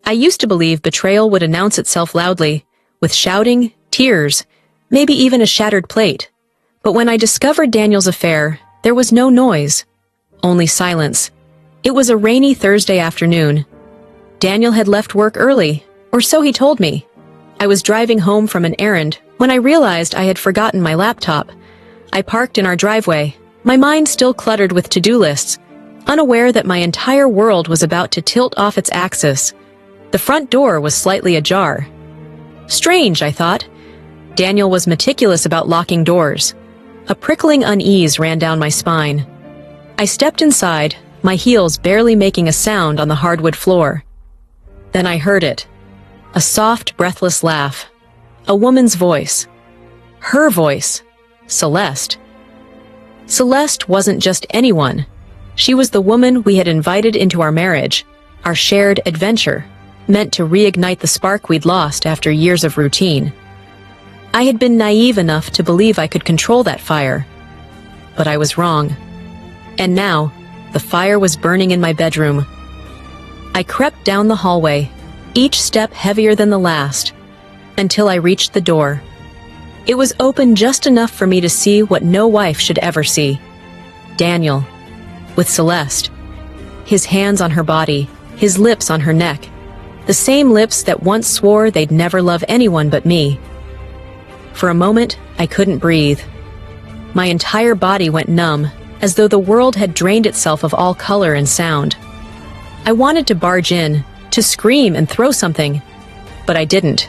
I used to believe betrayal would announce itself loudly, with shouting, tears, maybe even a shattered plate. But when I discovered Daniel's affair, there was no noise, only silence. It was a rainy Thursday afternoon. Daniel had left work early, or so he told me. I was driving home from an errand when I realized I had forgotten my laptop. I parked in our driveway, my mind still cluttered with to-do lists, unaware that my entire world was about to tilt off its axis. The front door was slightly ajar. Strange, I thought. Daniel was meticulous about locking doors. A prickling unease ran down my spine. I stepped inside, my heels barely making a sound on the hardwood floor. Then I heard it. A soft, breathless laugh. A woman's voice. Her voice. Celeste. Celeste wasn't just anyone. She was the woman we had invited into our marriage, our shared adventure, meant to reignite the spark we'd lost after years of routine. I had been naive enough to believe I could control that fire. But I was wrong. And now, the fire was burning in my bedroom. I crept down the hallway, each step heavier than the last, until I reached the door. It was open just enough for me to see what no wife should ever see. Daniel, with Celeste. His hands on her body, his lips on her neck. The same lips that once swore they'd never love anyone but me. For a moment, I couldn't breathe. My entire body went numb, as though the world had drained itself of all color and sound. I wanted to barge in, to scream and throw something, but I didn't.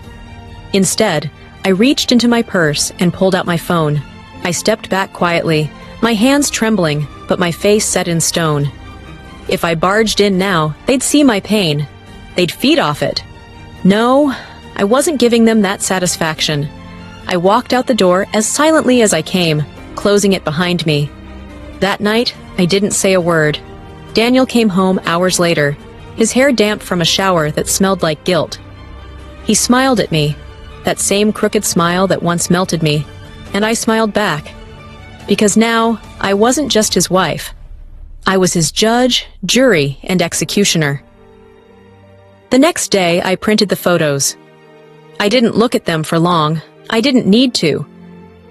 Instead, I reached into my purse and pulled out my phone. I stepped back quietly, my hands trembling, but my face set in stone. If I barged in now, they'd see my pain. They'd feed off it. No, I wasn't giving them that satisfaction. I walked out the door as silently as I came, closing it behind me. That night, I didn't say a word. Daniel came home hours later, his hair damp from a shower that smelled like guilt. He smiled at me, that same crooked smile that once melted me, and I smiled back. Because now, I wasn't just his wife. I was his judge, jury, and executioner. The next day, I printed the photos. I didn't look at them for long. I didn't need to.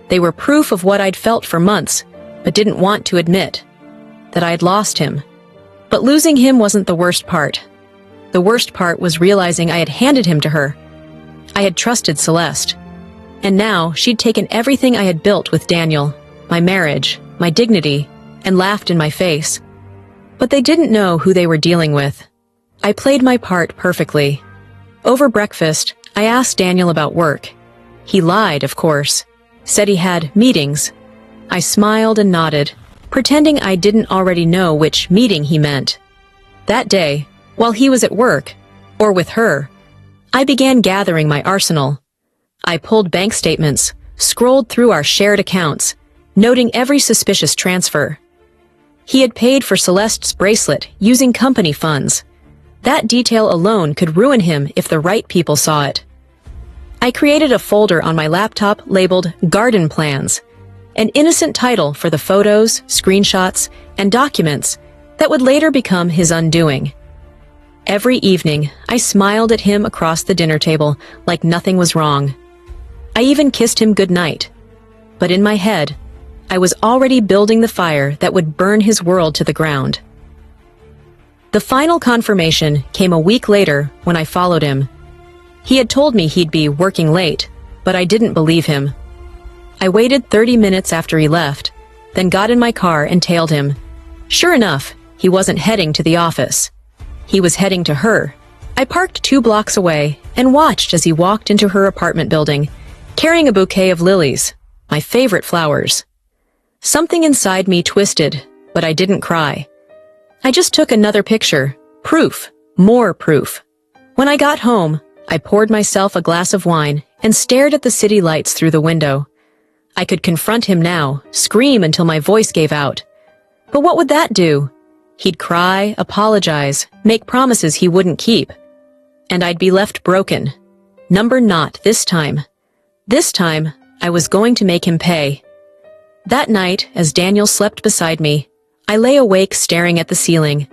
They were proof of what I'd felt for months, but didn't want to admit, that I'd lost him. But losing him wasn't the worst part. The worst part was realizing I had handed him to her. I had trusted Celeste. And now she'd taken everything I had built with Daniel, my marriage, my dignity, and laughed in my face. But they didn't know who they were dealing with. I played my part perfectly. Over breakfast, I asked Daniel about work. He lied, of course, said he had meetings. I smiled and nodded, pretending I didn't already know which meeting he meant. That day, while he was at work, or with her, I began gathering my arsenal. I pulled bank statements, scrolled through our shared accounts, noting every suspicious transfer. He had paid for Celeste's bracelet using company funds. That detail alone could ruin him if the right people saw it. I created a folder on my laptop labeled Garden Plans, an innocent title for the photos, screenshots, and documents that would later become his undoing. Every evening, I smiled at him across the dinner table like nothing was wrong. I even kissed him goodnight. But in my head, I was already building the fire that would burn his world to the ground. The final confirmation came a week later when I followed him. He had told me he'd be working late, but I didn't believe him. I waited 30 minutes after he left, then got in my car and tailed him. Sure enough, he wasn't heading to the office. He was heading to her. I parked 2 blocks away and watched as he walked into her apartment building, carrying a bouquet of lilies, my favorite flowers. Something inside me twisted, but I didn't cry. I just took another picture. Proof. More proof. When I got home, I poured myself a glass of wine and stared at the city lights through the window. I could confront him now, scream until my voice gave out. But what would that do? He'd cry, apologize, make promises he wouldn't keep. And I'd be left broken. Number not this time. This time, I was going to make him pay. That night, as Daniel slept beside me, I lay awake staring at the ceiling.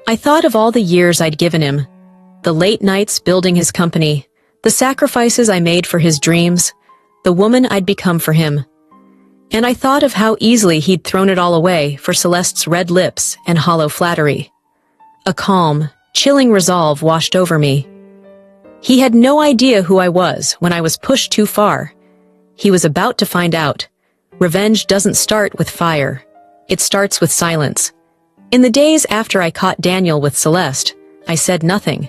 I thought of all the years I'd given him, The late nights building his company, the sacrifices I made for his dreams, the woman I'd become for him. And I thought of how easily he'd thrown it all away for Celeste's red lips and hollow flattery. A calm, chilling resolve washed over me. He had no idea who I was when I was pushed too far. He was about to find out. Revenge doesn't start with fire. It starts with silence. In the days after I caught Daniel with Celeste, I said nothing.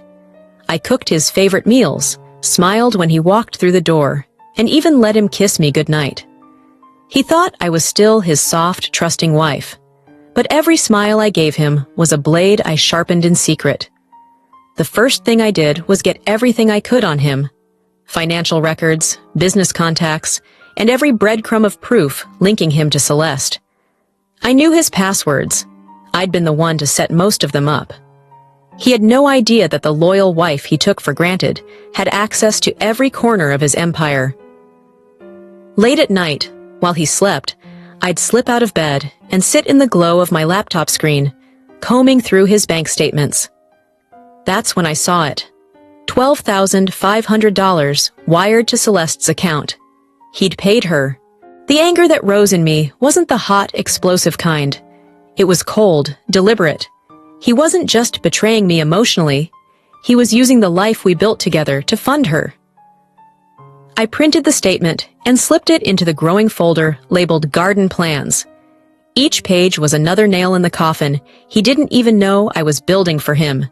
I cooked his favorite meals, smiled when he walked through the door, and even let him kiss me goodnight. He thought I was still his soft, trusting wife. But every smile I gave him was a blade I sharpened in secret. The first thing I did was get everything I could on him. Financial records, business contacts, and every breadcrumb of proof linking him to Celeste. I knew his passwords. I'd been the one to set most of them up. He had no idea that the loyal wife he took for granted had access to every corner of his empire. Late at night, while he slept, I'd slip out of bed and sit in the glow of my laptop screen, combing through his bank statements. That's when I saw it. $12,500 wired to Celeste's account. He'd paid her. The anger that rose in me wasn't the hot, explosive kind. It was cold, deliberate. He wasn't just betraying me emotionally. He was using the life we built together to fund her. I printed the statement and slipped it into the growing folder labeled Garden Plans. Each page was another nail in the coffin he didn't even know I was building for him.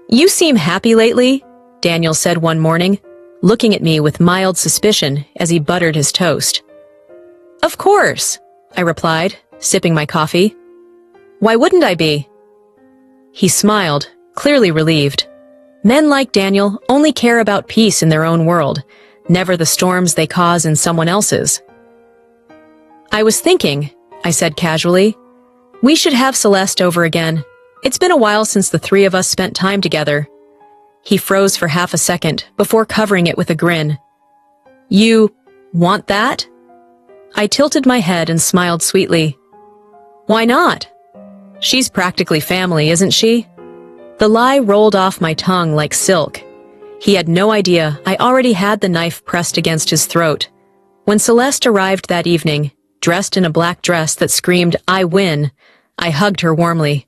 "You seem happy lately," Daniel said one morning, looking at me with mild suspicion as he buttered his toast. "Of course," I replied, sipping my coffee. "Why wouldn't I be?" He smiled, clearly relieved. Men like Daniel only care about peace in their own world, never the storms they cause in someone else's. "I was thinking," I said casually, "we should have Celeste over again. It's been a while since the three of us spent time together." He froze for half a second before covering it with a grin. "You want that?" I tilted my head and smiled sweetly. "Why not? She's practically family, isn't she?" The lie rolled off my tongue like silk. He had no idea I already had the knife pressed against his throat. When Celeste arrived that evening, dressed in a black dress that screamed, "I win," I hugged her warmly.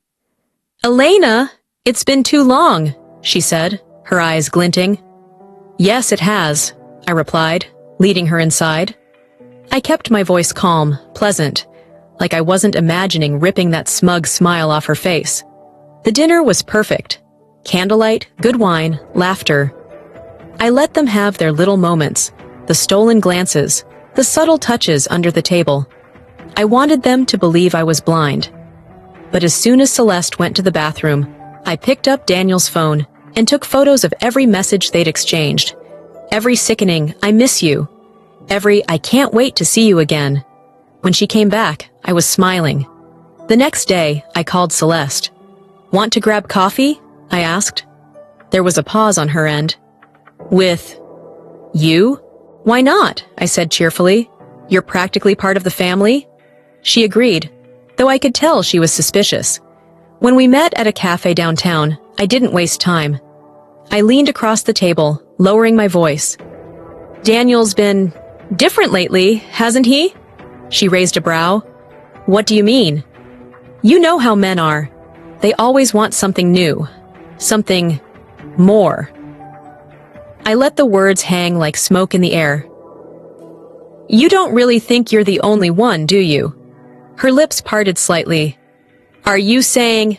"Elena, it's been too long," she said, her eyes glinting. "Yes, it has," I replied, leading her inside. I kept my voice calm, pleasant, like I wasn't imagining ripping that smug smile off her face. The dinner was perfect. Candlelight, good wine, laughter. I let them have their little moments, the stolen glances, the subtle touches under the table. I wanted them to believe I was blind. But as soon as Celeste went to the bathroom, I picked up Daniel's phone and took photos of every message they'd exchanged. Every sickening, "I miss you." Every, "I can't wait to see you again." When she came back, I was smiling. The next day, I called Celeste. "Want to grab coffee?" I asked. There was a pause on her end. "With you?" "Why not?" I said cheerfully. "You're practically part of the family." She agreed, though I could tell she was suspicious. When we met at a cafe downtown, I didn't waste time. I leaned across the table, lowering my voice. "Daniel's been different lately, hasn't he?" She raised a brow. "What do you mean?" "You know how men are. They always want something new. Something more." I let the words hang like smoke in the air. "You don't really think you're the only one, do you?" Her lips parted slightly. "Are you saying—"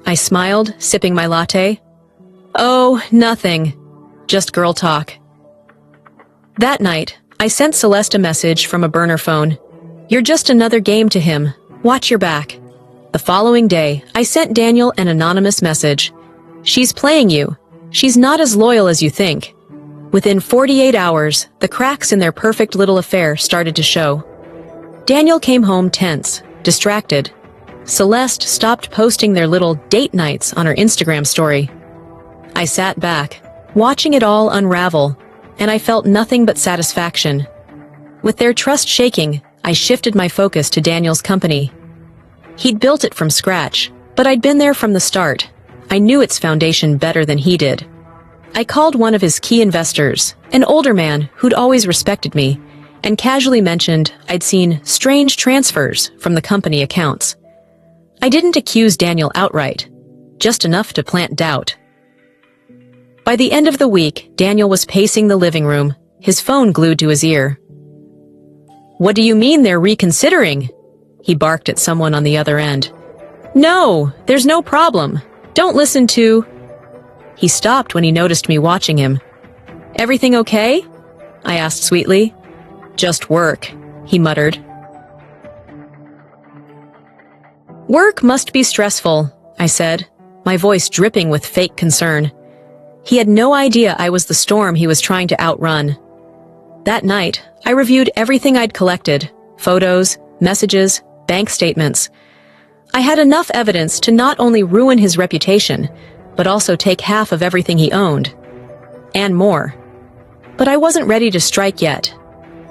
I smiled, sipping my latte. "Oh, nothing. Just girl talk." That night, I sent Celeste a message from a burner phone. "You're just another game to him. Watch your back." The following day, I sent Daniel an anonymous message. "She's playing you. She's not as loyal as you think." Within 48 hours, the cracks in their perfect little affair started to show. Daniel came home tense, distracted. Celeste stopped posting their little date nights on her Instagram story. I sat back, watching it all unravel, and I felt nothing but satisfaction. With their trust shaking, I shifted my focus to Daniel's company. He'd built it from scratch, but I'd been there from the start. I knew its foundation better than he did. I called one of his key investors, an older man who'd always respected me, and casually mentioned I'd seen strange transfers from the company accounts. I didn't accuse Daniel outright, just enough to plant doubt. By the end of the week, Daniel was pacing the living room, his phone glued to his ear. "What do you mean they're reconsidering?" he barked at someone on the other end. "No, there's no problem. Don't listen to—" He stopped when he noticed me watching him. "Everything okay?" I asked sweetly. "Just work," he muttered. "Work must be stressful," I said, my voice dripping with fake concern. He had no idea I was the storm he was trying to outrun. That night, I reviewed everything I'd collected: photos, messages, bank statements. I had enough evidence to not only ruin his reputation, but also take half of everything he owned. And more. But I wasn't ready to strike yet.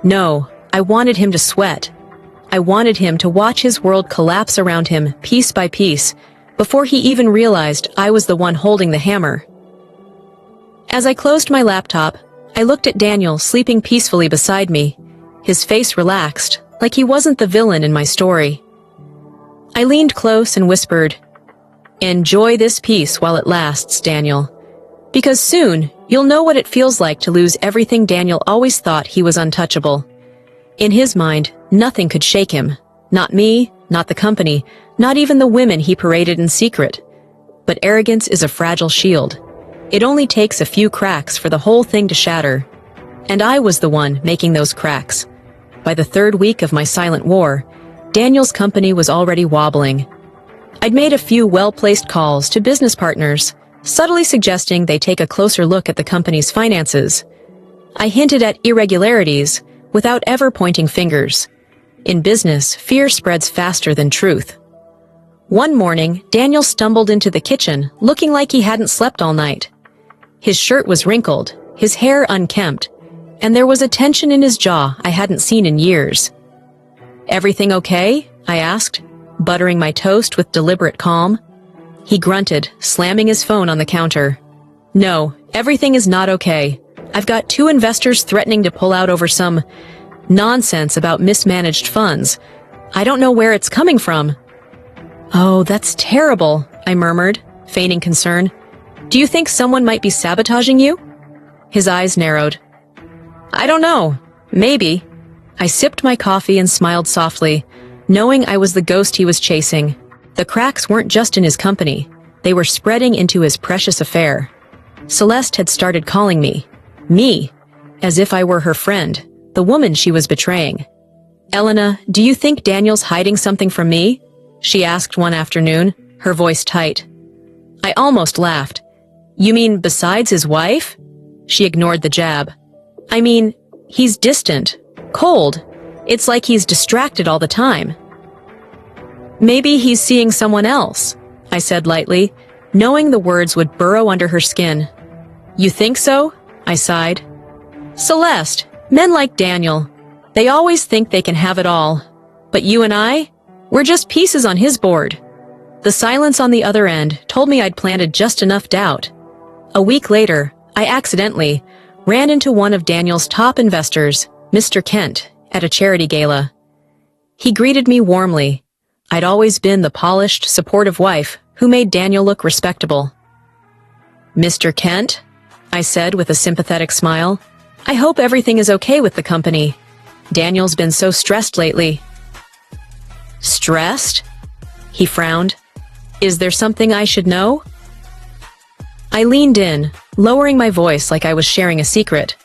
No, I wanted him to sweat. I wanted him to watch his world collapse around him piece by piece, before he even realized I was the one holding the hammer. As I closed my laptop, I looked at Daniel sleeping peacefully beside me, his face relaxed, like he wasn't the villain in my story. I leaned close and whispered, "Enjoy this peace while it lasts, Daniel. Because soon, you'll know what it feels like to lose everything Daniel always thought he was untouchable." In his mind, nothing could shake him. Not me, not the company, not even the women he paraded in secret. But arrogance is a fragile shield. It only takes a few cracks for the whole thing to shatter. And I was the one making those cracks. By the third week of my silent war, Daniel's company was already wobbling. I'd made a few well-placed calls to business partners, subtly suggesting they take a closer look at the company's finances. I hinted at irregularities without ever pointing fingers. In business, fear spreads faster than truth. One morning, Daniel stumbled into the kitchen, looking like he hadn't slept all night. His shirt was wrinkled, his hair unkempt, and there was a tension in his jaw I hadn't seen in years. "Everything okay?" I asked, buttering my toast with deliberate calm. He grunted, slamming his phone on the counter. "No, everything is not okay. I've got 2 investors threatening to pull out over some nonsense about mismanaged funds. I don't know where it's coming from." "Oh, that's terrible," I murmured, feigning concern. "Do you think someone might be sabotaging you?" His eyes narrowed. "I don't know. Maybe." I sipped my coffee and smiled softly, knowing I was the ghost he was chasing. The cracks weren't just in his company. They were spreading into his precious affair. Celeste had started calling me, as if I were her friend, the woman she was betraying. "Elena, do you think Daniel's hiding something from me?" she asked one afternoon, her voice tight. I almost laughed. "You mean besides his wife?" She ignored the jab. "I mean, he's distant, cold. It's like he's distracted all the time." "Maybe he's seeing someone else," I said lightly, knowing the words would burrow under her skin. "You think so?" I sighed. "Celeste, men like Daniel, they always think they can have it all. But you and I, we're just pieces on his board." The silence on the other end told me I'd planted just enough doubt. A week later, I accidentally ran into one of Daniel's top investors, Mr. Kent, at a charity gala. He greeted me warmly. I'd always been the polished, supportive wife who made Daniel look respectable. "Mr. Kent?" I said with a sympathetic smile. "I hope everything is okay with the company. Daniel's been so stressed lately." "Stressed?" He frowned. "Is there something I should know?" I leaned in, lowering my voice like I was sharing a secret.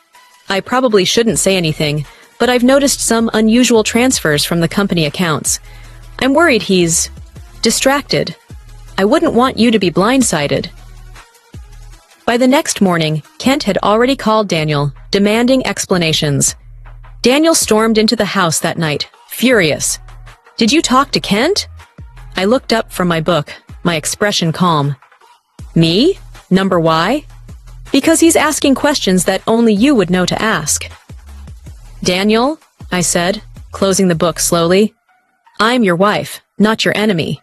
"I probably shouldn't say anything, but I've noticed some unusual transfers from the company accounts. I'm worried he's distracted. I wouldn't want you to be blindsided." By the next morning, Kent had already called Daniel, demanding explanations. Daniel stormed into the house that night, furious. "Did you talk to Kent?" I looked up from my book, my expression calm. "Me? Number why?" "Because he's asking questions that only you would know to ask." "Daniel," I said, closing the book slowly, "I'm your wife, not your enemy.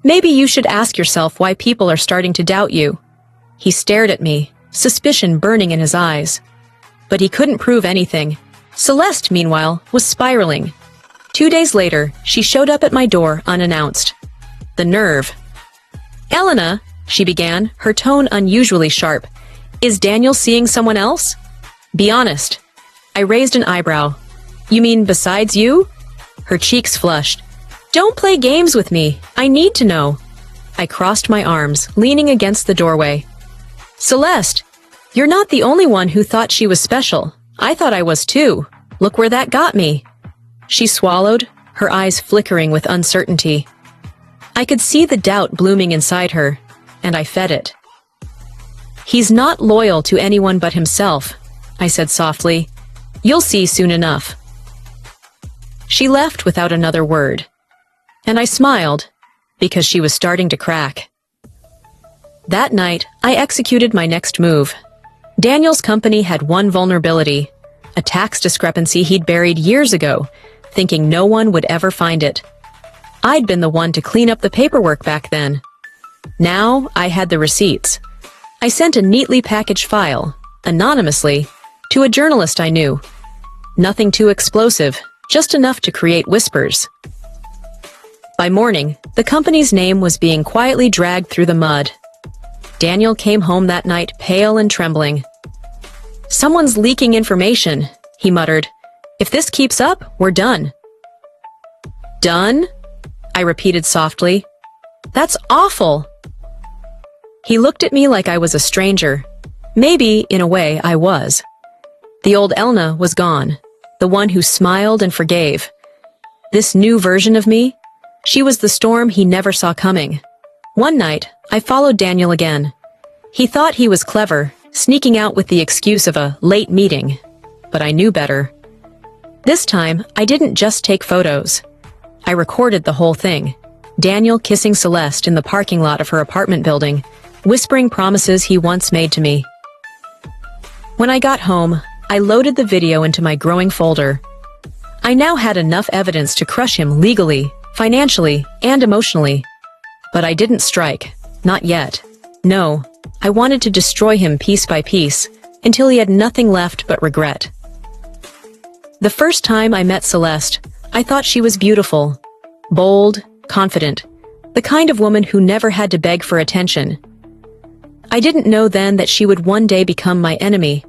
Maybe you should ask yourself why people are starting to doubt you." He stared at me, suspicion burning in his eyes. But he couldn't prove anything. Celeste, meanwhile, was spiraling. 2 days later, she showed up at my door unannounced. The nerve. "Elena," she began, her tone unusually sharp. "Is Daniel seeing someone else? Be honest." I raised an eyebrow. "You mean besides you?" Her cheeks flushed. "Don't play games with me. I need to know." I crossed my arms, leaning against the doorway. "Celeste, you're not the only one who thought she was special. I thought I was too. Look where that got me." She swallowed, her eyes flickering with uncertainty. I could see the doubt blooming inside her, and I fed it. "He's not loyal to anyone but himself," I said softly. "You'll see soon enough." She left without another word, and I smiled, because she was starting to crack. That night, I executed my next move. Daniel's company had one vulnerability, a tax discrepancy he'd buried years ago, thinking no one would ever find it. I'd been the one to clean up the paperwork back then. Now, I had the receipts. I sent a neatly packaged file, anonymously, to a journalist I knew. Nothing too explosive, just enough to create whispers. By morning, the company's name was being quietly dragged through the mud. Daniel came home that night pale and trembling. "Someone's leaking information," he muttered. "If this keeps up, we're done." "Done?" I repeated softly. "That's awful." He looked at me like I was a stranger. Maybe, in a way, I was. The old Elna was gone, the one who smiled and forgave. This new version of me, she was the storm he never saw coming. One night, I followed Daniel again. He thought he was clever, sneaking out with the excuse of a late meeting. But I knew better. This time, I didn't just take photos. I recorded the whole thing. Daniel kissing Celeste in the parking lot of her apartment building, whispering promises he once made to me. When I got home, I loaded the video into my growing folder. I now had enough evidence to crush him legally, financially, and emotionally. But I didn't strike. Not yet. No, I wanted to destroy him piece by piece, until he had nothing left but regret. The first time I met Celeste, I thought she was beautiful, bold, confident, the kind of woman who never had to beg for attention. I didn't know then that she would one day become my enemy.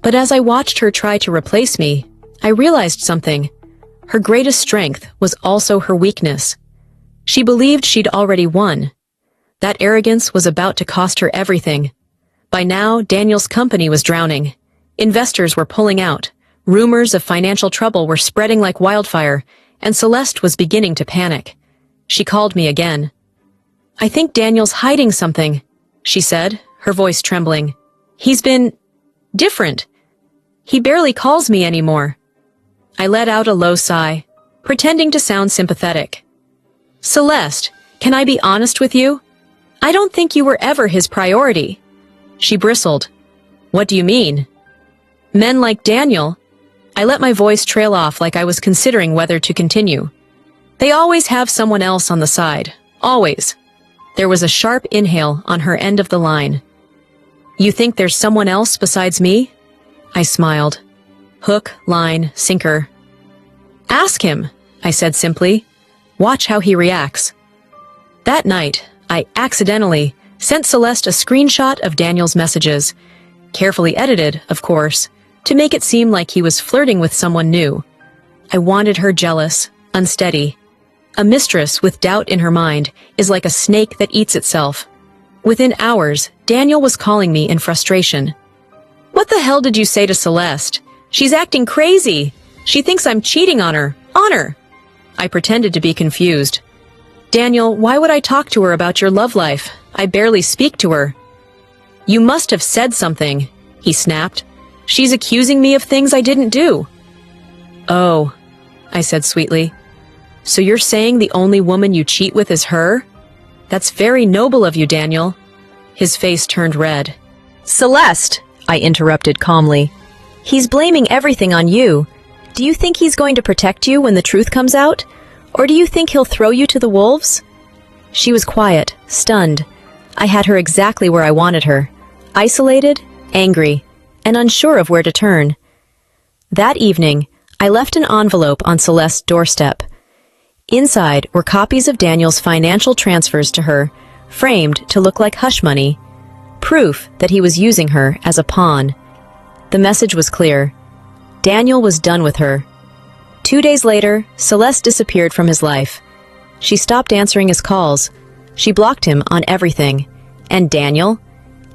But as I watched her try to replace me, I realized something. Her greatest strength was also her weakness. She believed she'd already won. That arrogance was about to cost her everything. By now, Daniel's company was drowning. Investors were pulling out. Rumors of financial trouble were spreading like wildfire, and Celeste was beginning to panic. She called me again. "I think Daniel's hiding something," she said, her voice trembling. "He's been different. He barely calls me anymore." I let out a low sigh, pretending to sound sympathetic. "Celeste, can I be honest with you? I don't think you were ever his priority." She bristled. "What do you mean?" "Men like Daniel." I let my voice trail off like I was considering whether to continue. "They always have someone else on the side. Always." There was a sharp inhale on her end of the line. "You think there's someone else besides me?" I smiled. Hook, line, sinker. "Ask him," I said simply. "Watch how he reacts." That night, I accidentally sent Celeste a screenshot of Daniel's messages, carefully edited, of course, to make it seem like he was flirting with someone new. I wanted her jealous, unsteady. A mistress with doubt in her mind is like a snake that eats itself. Within hours, Daniel was calling me in frustration. "What the hell did you say to Celeste? She's acting crazy. She thinks I'm cheating on her. On her." I pretended to be confused. "Daniel, why would I talk to her about your love life? I barely speak to her." "You must have said something," he snapped. "She's accusing me of things I didn't do." "Oh," I said sweetly. "So you're saying the only woman you cheat with is her? That's very noble of you, Daniel." His face turned red. "Celeste," I interrupted calmly. "He's blaming everything on you. Do you think he's going to protect you when the truth comes out? Or do you think he'll throw you to the wolves?" She was quiet, stunned. I had her exactly where I wanted her. isolated, angry, and unsure of where to turn. That evening, I left an envelope on Celeste's doorstep. Inside were copies of Daniel's financial transfers to her, framed to look like hush money, proof that he was using her as a pawn. The message was clear. Daniel was done with her. 2 days later, Celeste disappeared from his life. She stopped answering his calls. She blocked him on everything. And Daniel?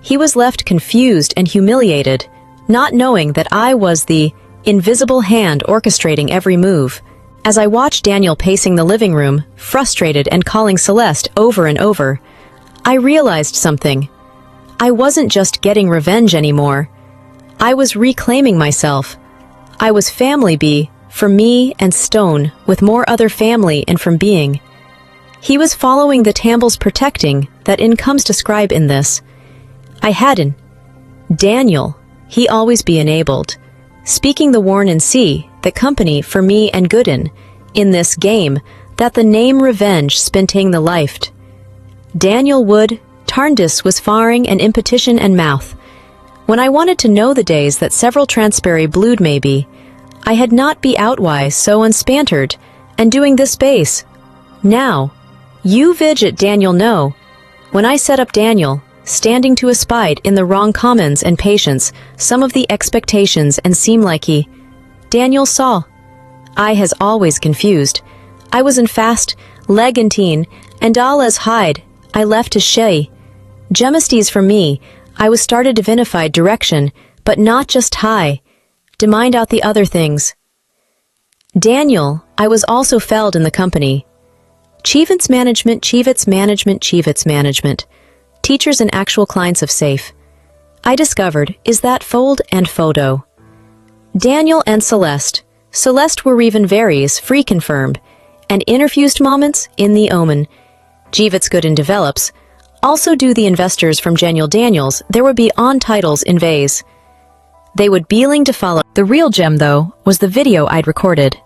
He was left confused and humiliated, not knowing that I was the invisible hand orchestrating every move. As I watched Daniel pacing the living room, frustrated and calling Celeste over and over, I realized something. I wasn't just getting revenge anymore. I was reclaiming myself. I was family B for me and Stone, with more other family and from being. He was following the Tamble's protecting that incomes describe in this. I hadn't. Daniel, he always be enabled. Speaking the warn and see, the company for me and Gooden, in this game, that the name revenge spinting the lifed. Daniel Wood, Tarndis was faring and impetition and mouth. When I wanted to know the days that several transparry blued maybe, I had not be outwise so unspantered, and doing this base. Now, you vidget Daniel know. When I set up Daniel, standing to espied in the wrong commons and patience, some of the expectations and seem like he. Daniel saw. I has always confused. I was in fast, leg and teen, and all as hide, I left as shay. Gemistes for me, I was started divinified direction, but not just high. To mind out the other things. Daniel, I was also felled in the company. Chivets management, Chivets management, Chivets management. Teachers and actual clients of safe. I discovered is that fold and photo. Daniel and Celeste. Celeste were even varies, free confirmed, and interfused moments in the omen. Chivets good and develops. Also do the investors from Daniel Daniels, there would be on titles in vase. They would be willing to follow. The real gem, though, was the video I'd recorded.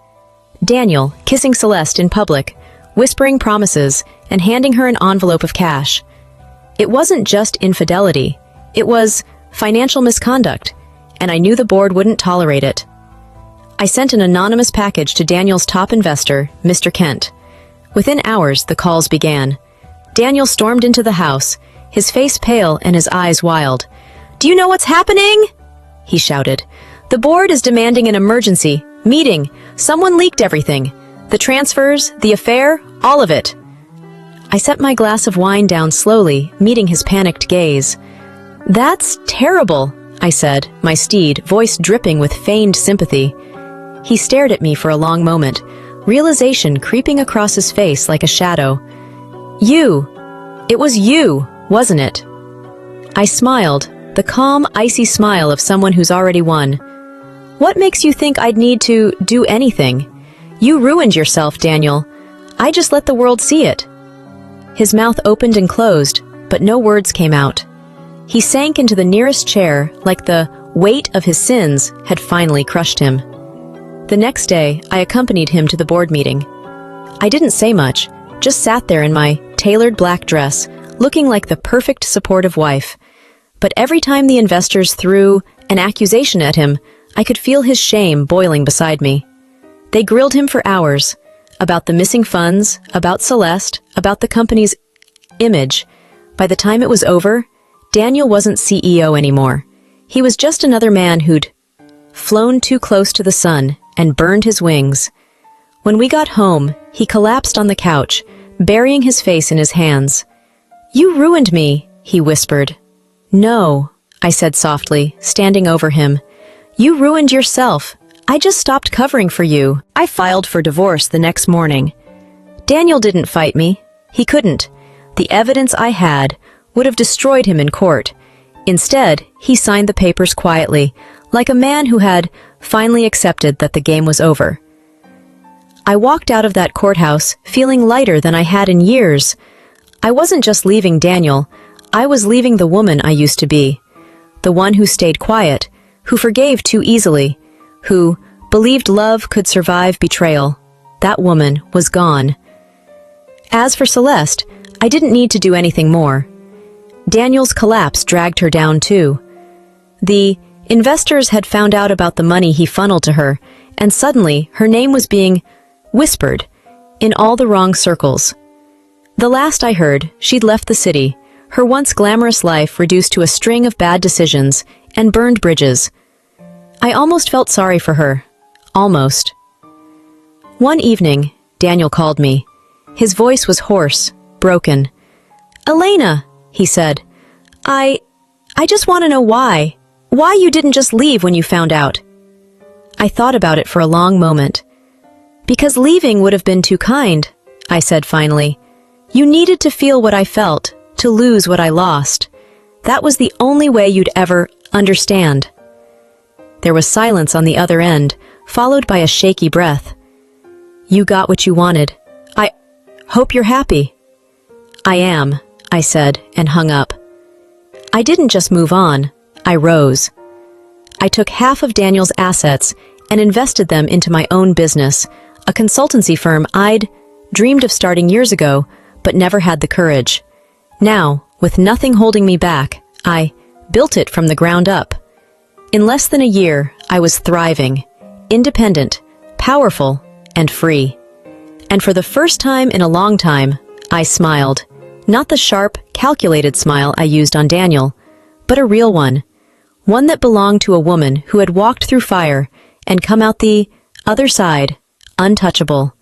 Daniel kissing Celeste in public, whispering promises, and handing her an envelope of cash. It wasn't just infidelity. It was financial misconduct, and I knew the board wouldn't tolerate it. I sent an anonymous package to Daniel's top investor, Mr. Kent. Within hours, the calls began. Daniel stormed into the house, his face pale and his eyes wild. "Do you know what's happening?" he shouted. "The board is demanding an emergency meeting. Someone leaked everything. The transfers, the affair, all of it." I set my glass of wine down slowly, meeting his panicked gaze. "That's terrible," I said, my steed, voice dripping with feigned sympathy. He stared at me for a long moment, realization creeping across his face like a shadow. "You. It was you, wasn't it?" I smiled, the calm, icy smile of someone who's already won. "What makes you think I'd need to do anything? You ruined yourself, Daniel. I just let the world see it." His mouth opened and closed, but no words came out. He sank into the nearest chair like the weight of his sins had finally crushed him. The next day, I accompanied him to the board meeting. I didn't say much, just sat there in my tailored black dress, looking like the perfect supportive wife. But every time the investors threw an accusation at him, I could feel his shame boiling beside me. They grilled him for hours, about the missing funds, about Celeste, about the company's image. By the time it was over, Daniel wasn't CEO anymore. He was just another man who'd flown too close to the sun and burned his wings. When we got home, he collapsed on the couch, burying his face in his hands. "You ruined me," he whispered. "No," I said softly, standing over him. "You ruined yourself. I just stopped covering for you." I filed for divorce the next morning. Daniel didn't fight me. He couldn't. The evidence I had would have destroyed him in court. Instead, he signed the papers quietly, like a man who had finally accepted that the game was over. I walked out of that courthouse feeling lighter than I had in years. I wasn't just leaving Daniel, I was leaving the woman I used to be. The one who stayed quiet, who forgave too easily, who believed love could survive betrayal. That woman was gone. As for Celeste, I didn't need to do anything more. Daniel's collapse dragged her down too. The investors had found out about the money he funneled to her, and suddenly her name was being whispered in all the wrong circles. The last I heard, she'd left the city, her once glamorous life reduced to a string of bad decisions and burned bridges. I almost felt sorry for her. Almost. One evening, Daniel called me. His voice was hoarse, broken. "Elena," he said, I just want to know why. Why you didn't just leave when you found out." I thought about it for a long moment. "Because leaving would have been too kind," I said finally. "You needed to feel what I felt, to lose what I lost. That was the only way you'd ever understand." There was silence on the other end, followed by a shaky breath. "You got what you wanted. I hope you're happy." "I am," I said, and hung up. I didn't just move on, I rose. I took half of Daniel's assets and invested them into my own business, a consultancy firm I'd dreamed of starting years ago, but never had the courage. Now, with nothing holding me back, I built it from the ground up. In less than a year, I was thriving, independent, powerful, and free. And for the first time in a long time, I smiled. Not the sharp, calculated smile I used on Daniel, but a real one. One that belonged to a woman who had walked through fire and come out the other side, untouchable.